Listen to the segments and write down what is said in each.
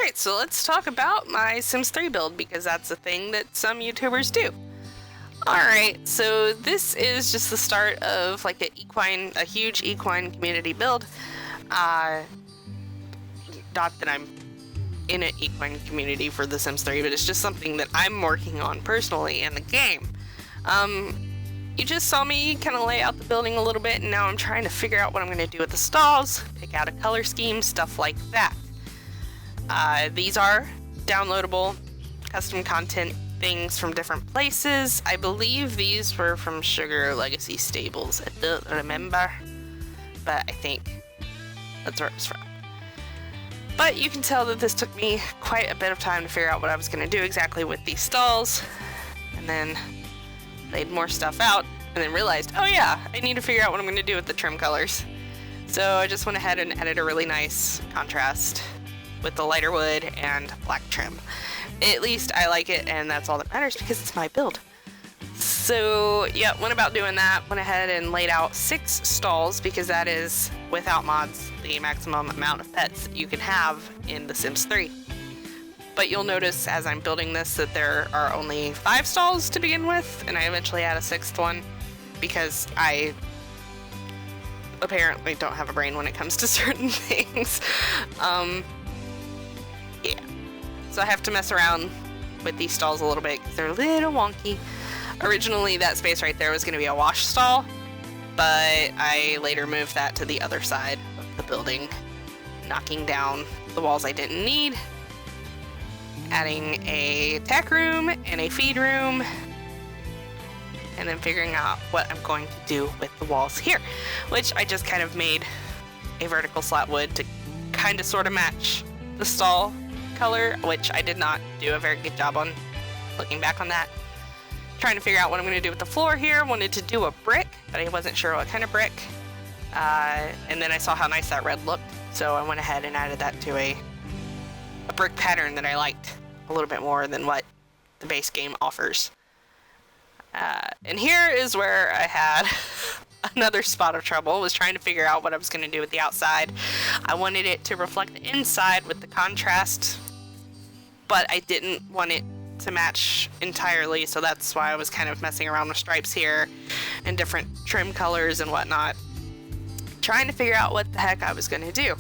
Alright, so let's talk about my Sims 3 build, because that's a thing that some YouTubers do. Alright, so this is just the start of like a huge equine community build. Not that I'm in an equine community for the Sims 3, but it's just something that I'm working on personally in the game. You just saw me kind of lay out the building a little bit, and now I'm trying to figure out what I'm going to do with the stalls, pick out a color scheme, stuff like that. These are downloadable custom content things from different places. I believe these were from Sugar Legacy Stables. I don't remember, but I think that's where it was from. But you can tell that this took me quite a bit of time to figure out what I was going to do exactly with these stalls, and then laid more stuff out, and then realized, oh yeah, I need to figure out what I'm going to do with the trim colors. So I just went ahead and added a really nice contrast with the lighter wood and black trim. At least I like it, and that's all that matters because it's my build. So yeah, went about doing that, went ahead and laid out 6 stalls, because that is, without mods, the maximum amount of pets that you can have in The Sims 3. But you'll notice as I'm building this that there are only 5 stalls to begin with, and I eventually add a 6th one because I apparently don't have a brain when it comes to certain things. Yeah. So I have to mess around with these stalls a little bit because they're a little wonky. Originally that space right there was going to be a wash stall, but I later moved that to the other side of the building, knocking down the walls I didn't need, adding a tack room and a feed room, and then figuring out what I'm going to do with the walls here, which I just kind of made a vertical slat wood to kind of sort of match the stall color, which I did not do a very good job on looking back on that. Trying to figure out what I'm going to do with the floor here. Wanted to do a brick, but I wasn't sure what kind of brick. And then I saw how nice that red looked, so I went ahead and added that to a brick pattern that I liked a little bit more than what the base game offers. And here is where I had another spot of trouble, was trying to figure out what I was going to do with the outside. I wanted it to reflect the inside with the contrast, but I didn't want it to match entirely, so that's why I was kind of messing around with stripes here and different trim colors and whatnot, trying to figure out what the heck I was going to do.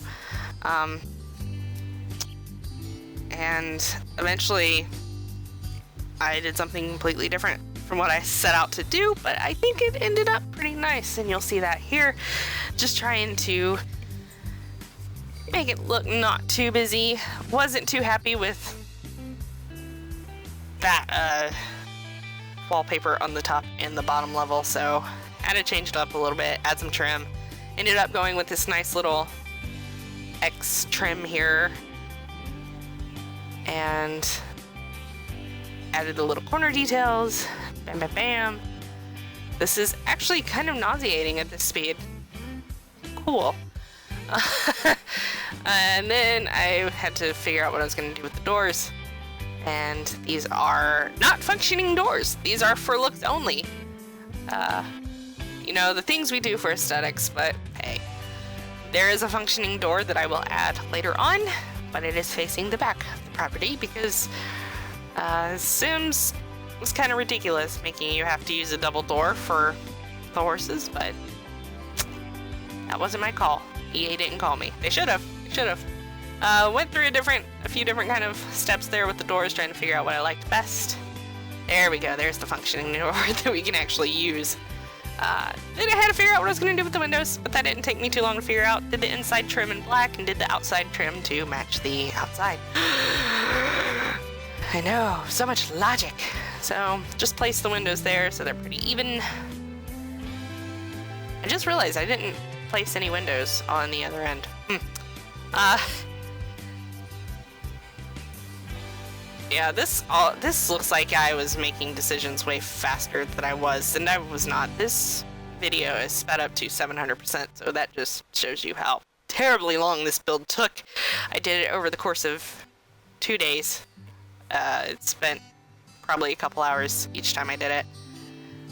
And eventually I did something completely different from what I set out to do, but I think it ended up pretty nice, and you'll see that here. Just trying to make it look not too busy. Wasn't too happy with that wallpaper on the top and the bottom level, so had to change it up a little bit, add some trim. Ended up going with this nice little X trim here, and added the little corner details. Bam, bam, bam. This is actually kind of nauseating at this speed. Cool. And then I had to figure out what I was going to do with the doors. And these are not functioning doors. These are for looks only. You know, the things we do for aesthetics, but hey. There is a functioning door that I will add later on, but it is facing the back of the property because Sims was kind of ridiculous, making you have to use a double door for the horses, but that wasn't my call. EA didn't call me. They should have. Went through a few different kind of steps there with the doors, trying to figure out what I liked best. There we go. There's the functioning door that we can actually use. Then I had to figure out what I was going to do with the windows, but that didn't take me too long to figure out. Did the inside trim in black and did the outside trim to match the outside. I know, so much logic. So just place the windows there so they're pretty even. I just realized I didn't place any windows on the other end. Yeah, this looks like I was making decisions way faster than I was, and I was not. This video is sped up to 700%, so that just shows you how terribly long this build took. I did it over the course of 2 days. It spent probably a couple hours each time I did it.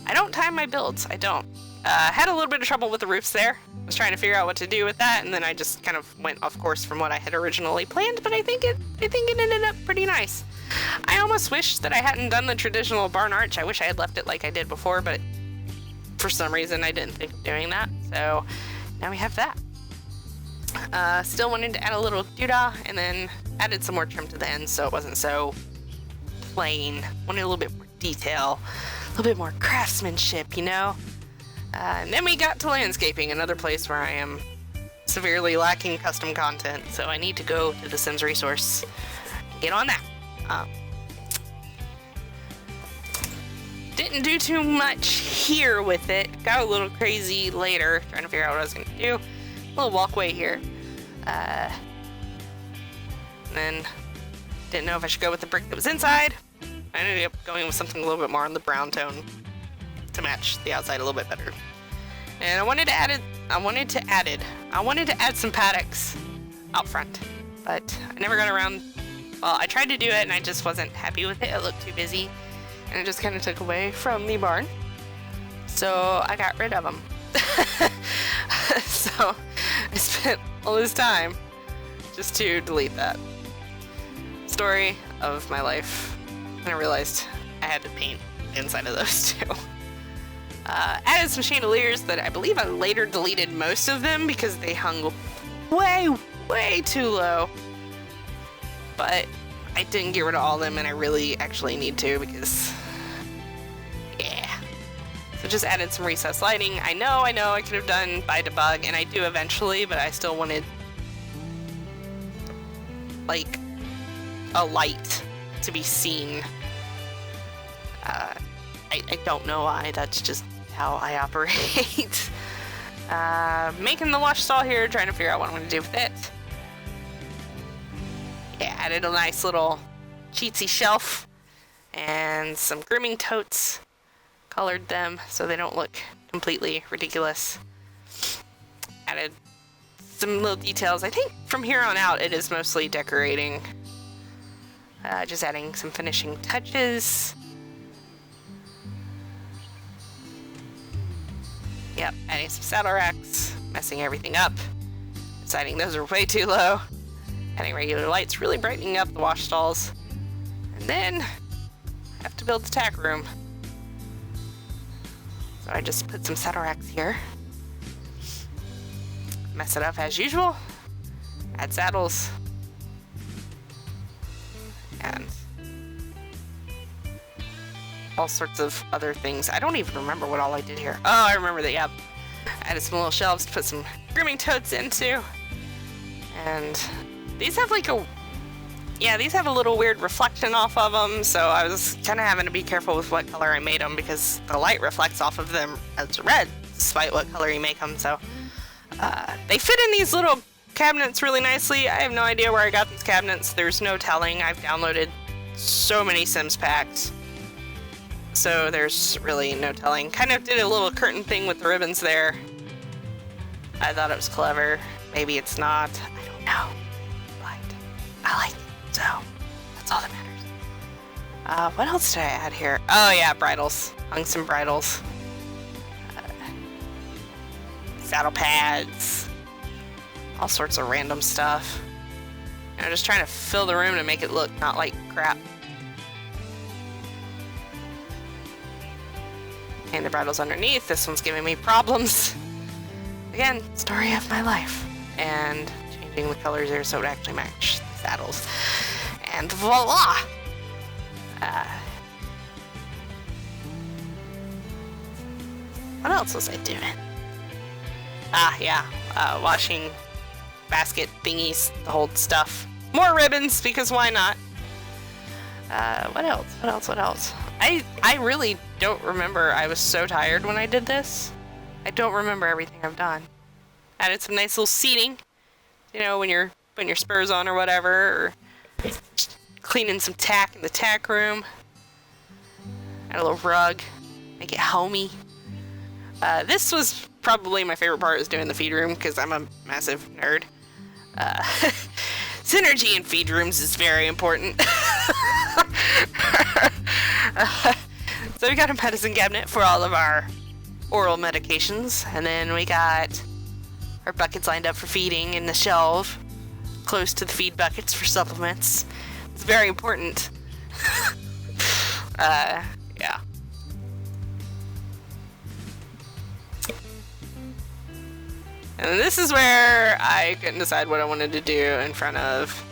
I don't time my builds. I don't. Had a little bit of trouble with the roofs there. Was trying to figure out what to do with that, and then I just kind of went off course from what I had originally planned, but I think it ended up pretty nice. I almost wish that I hadn't done the traditional barn arch. I wish I had left it like I did before, but for some reason I didn't think of doing that. So now we have that. Still wanted to add a little doodah, and then added some more trim to the end so it wasn't so plain. Wanted a little bit more detail, a little bit more craftsmanship, you know? And then we got to landscaping, another place where I am severely lacking custom content, so I need to go to the Sims resource and get on that. Didn't do too much here with it. Got a little crazy later, trying to figure out what I was going to do. A little walkway here. And then didn't know if I should go with the brick that was inside. I ended up going with something a little bit more on the brown tone to match the outside a little bit better. And I wanted to add some paddocks out front, but I never got around. Well, I tried to do it and I just wasn't happy with it. It looked too busy and it just kind of took away from the barn. So I got rid of them. So I spent all this time just to delete that. Story of my life. And I realized I had to paint the inside of those too. Added some chandeliers that I believe I later deleted most of them because they hung way too low. But I didn't get rid of all of them, and I really actually need to because, yeah. So just added some recessed lighting. I know I could have done by debug, and I do eventually, but I still wanted like a light to be seen. I don't know why, that's just how I operate. Making the wash stall here, trying to figure out what I'm going to do with it. Yeah, added a nice little cheatsy shelf and some grooming totes. Colored them so they don't look completely ridiculous. Added some little details. I think from here on out it is mostly decorating. Just adding some finishing touches. Yep, adding some saddle racks, messing everything up. Deciding those are way too low. Adding regular lights, really brightening up the wash stalls. And then, have to build the tack room. So I just put some saddle racks here. Mess it up as usual. Add saddles. And all sorts of other things. I don't even remember what all I did here. Oh, I remember that, yep. Added some little shelves to put some grooming totes into. And these have like these have a little weird reflection off of them, so I was kind of having to be careful with what color I made them because the light reflects off of them as red, despite what color you make them, so they fit in these little cabinets really nicely. I have no idea where I got these cabinets. There's no telling. I've downloaded so many Sims packs, so there's really no telling. Kind of did a little curtain thing with the ribbons there. I thought it was clever. Maybe it's not. I don't know. I like it, so that's all that matters. What else did I add here? Oh yeah, bridles. Hung some bridles. Saddle pads. All sorts of random stuff. You know, just trying to fill the room to make it look not like crap. And the bridles underneath. This one's giving me problems. Again, story of my life. And changing the colors there so it would actually match saddles, and voila! What else was I doing? Washing basket thingies to hold stuff. More ribbons, because why not? What else? I really don't remember. I was so tired when I did this. I don't remember everything I've done. Added some nice little seating. You know, when you're putting your spurs on or whatever, or cleaning some tack in the tack room. Add a little rug, make it homey. This was probably my favorite part, is doing the feed room, because I'm a massive nerd. Synergy in feed rooms is very important. So we got a medicine cabinet for all of our oral medications, and then we got our buckets lined up for feeding in the shelf, close to the feed buckets for supplements. It's very important. Yeah. And this is where I couldn't decide what I wanted to do in front of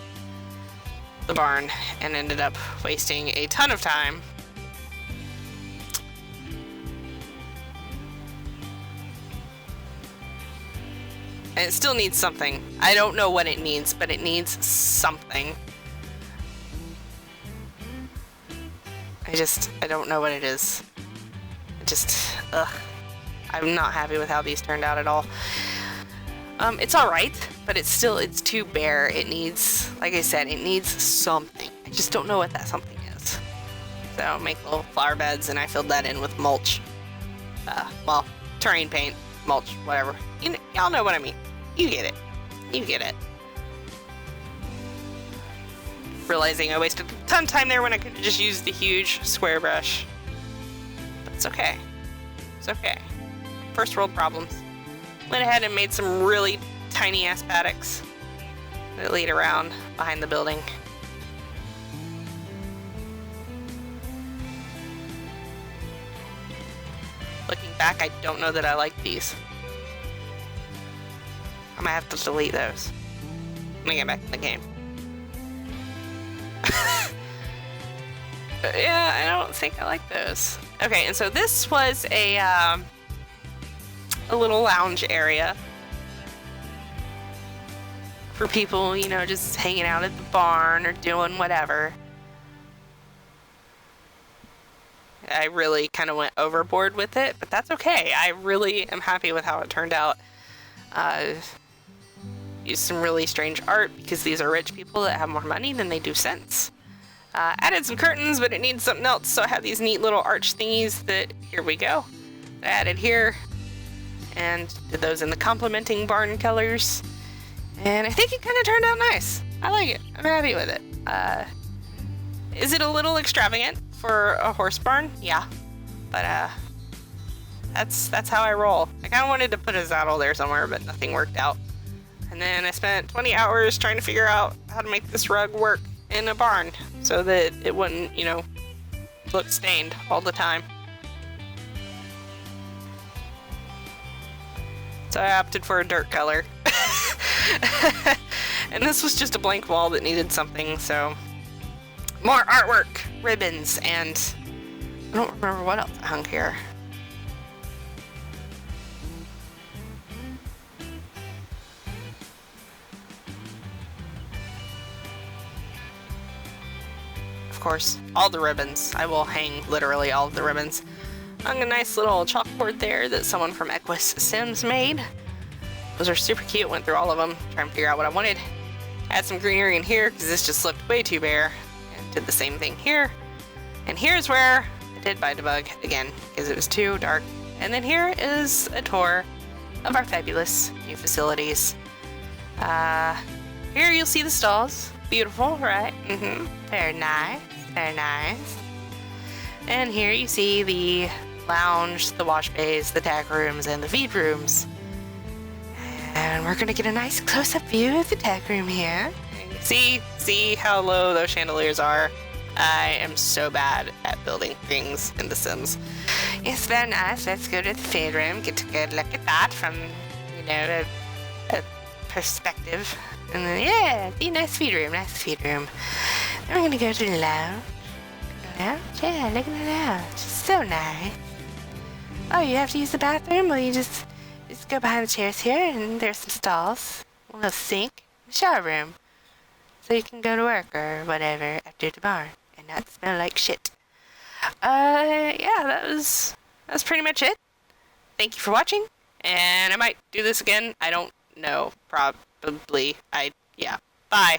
the barn and ended up wasting a ton of time. And it still needs something. I don't know what it needs, but it needs something. I don't know what it is. Ugh. I'm not happy with how these turned out at all. It's alright, but it's too bare. It needs, like I said, it needs something. I just don't know what that something is. So make little flower beds, and I filled that in with mulch. Well, terrain paint, mulch, whatever. Y'all know what I mean. You get it. You get it. Realizing I wasted a ton of time there when I could have just used the huge square brush. But it's okay. It's okay. First world problems. Went ahead and made some really tiny ass paddocks that lead around behind the building. Looking back, I don't know that I like these. I might have to delete those when I get back in the game. Yeah, I don't think I like those. Okay, and so this was a little lounge area for people, you know, just hanging out at the barn or doing whatever. I really kind of went overboard with it, but that's okay. I really am happy with how it turned out. Used some really strange art because these are rich people that have more money than they do sense. Added some curtains, but it needs something else, so I have these neat little arch thingies that, here we go, I added here, and did those in the complementing barn colors, and I think it kind of turned out nice. I like it. I'm happy with it. Is it a little extravagant for a horse barn? Yeah, but that's how I roll. I kind of wanted to put a saddle there somewhere, but nothing worked out. And then I spent 20 hours trying to figure out how to make this rug work in a barn so that it wouldn't, you know, look stained all the time. So I opted for a dirt color. And this was just a blank wall that needed something, so more artwork, ribbons, and I don't remember what else I hung here. Of course, all the ribbons. I will hang literally all of the ribbons. Hung a nice little chalkboard there that someone from Equus Sims made. Those are super cute. Went through all of them, trying to figure out what I wanted. Add some greenery in here because this just looked way too bare. And did the same thing here. And here's where I did by debug again because it was too dark. And then here is a tour of our fabulous new facilities. Here you'll see the stalls. Beautiful, right? Very nice. Very nice. And here you see the lounge, the wash bays, the tack rooms, and the feed rooms. And we're gonna get a nice close-up view of the tack room here. See how low those chandeliers are? I am so bad at building things in The Sims. It's very nice. Let's go to the feed room, get a good look at that from, you know, a perspective. And then, yeah, be nice feed room. Then we're gonna go to the lounge. Yeah, look at the lounge. It's so nice. Oh, you have to use the bathroom? Well, you just go behind the chairs here, and there's some stalls, a little sink, a shower room. So you can go to work or whatever after the barn and not smell like shit. Yeah, that's pretty much it. Thank you for watching, and I might do this again. I don't know. Probably. Yeah. Bye.